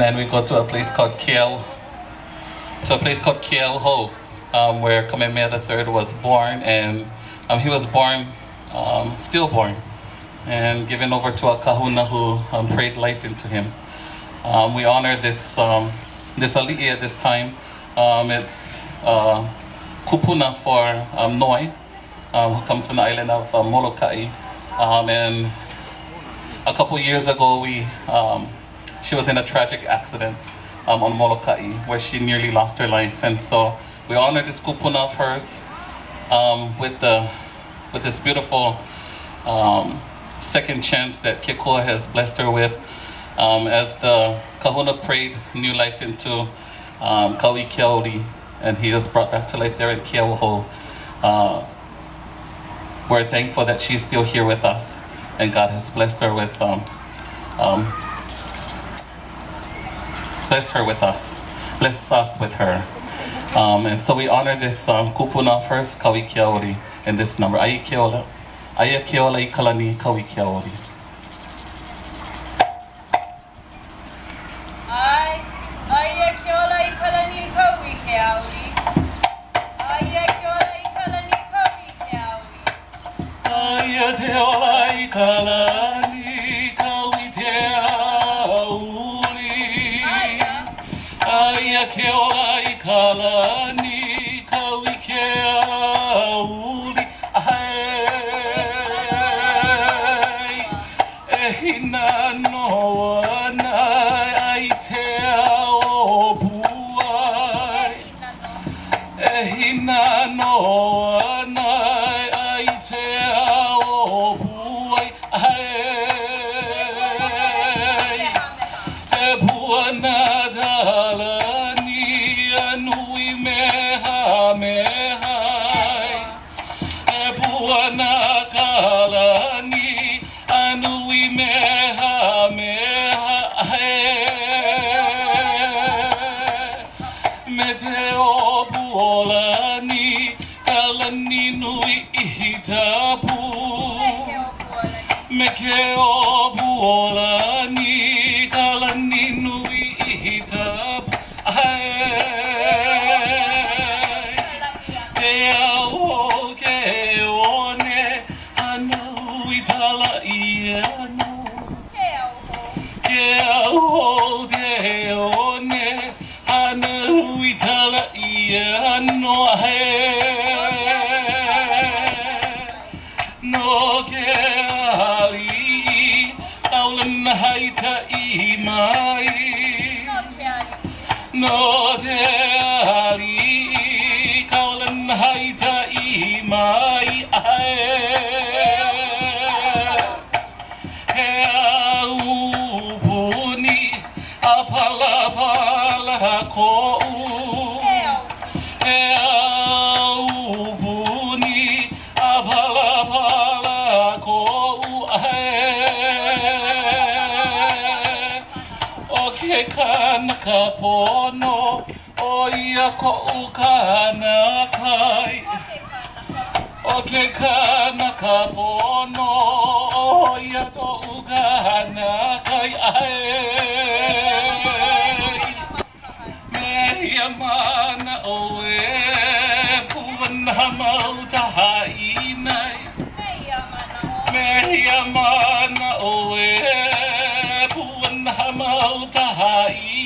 Then we go to a place called Keola, where Kamehameha III was born, and he was born, stillborn, and given over to a kahuna who prayed life into him. We honor this ali'i at this time. It's kupuna for Noi, who comes from the island of Molokai, and a couple years ago she was in a tragic accident on Molokai where she nearly lost her life, and so we honor this kupuna of hers with this beautiful second chance that Keola has blessed her with, as the kahuna prayed new life into Kauikeauoli, and he was brought back to life there in Keola. We're thankful that she's still here with us, and God has blessed her with bless us with her. And so we honor this kupuna of hers, Kauikeauoli, in this number. Aia Keola i Kalani, Kauikeauoli. Aia Keola i Kalani, Kauikeauoli. Aia Keola i Kalani, Kauikeauoli. Aia Keola i Kalani, Kauikeauoli. Aia Keola i Kalani, Kauikeauoli. Ehina noa nai ai te ao puai. Ehina noa nai ai te ao puai. E puana talani anui meha mehai. E puana kalani anui meha meha me te o puolani kalani nui ihitapu me ke o puolani kalani nui ihitapu ke ao ke one anui tala iano ke ao te one anui tala iano no ke ali aulana haita I mai no te ali kaulana haita I mai he au puni apala pala ko he au puni apala pala ko o ke kanaka pono o ia ko kana kai o ke kanaka pono o ia to kana kai me ia mana o e puana mauta hainai me ia mana o e puana mauta hainai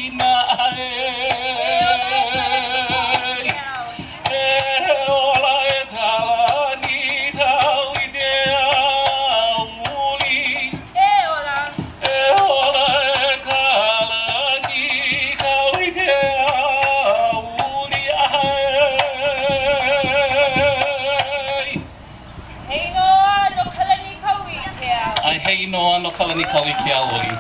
Hei noa no Kalani Kauikeauoli.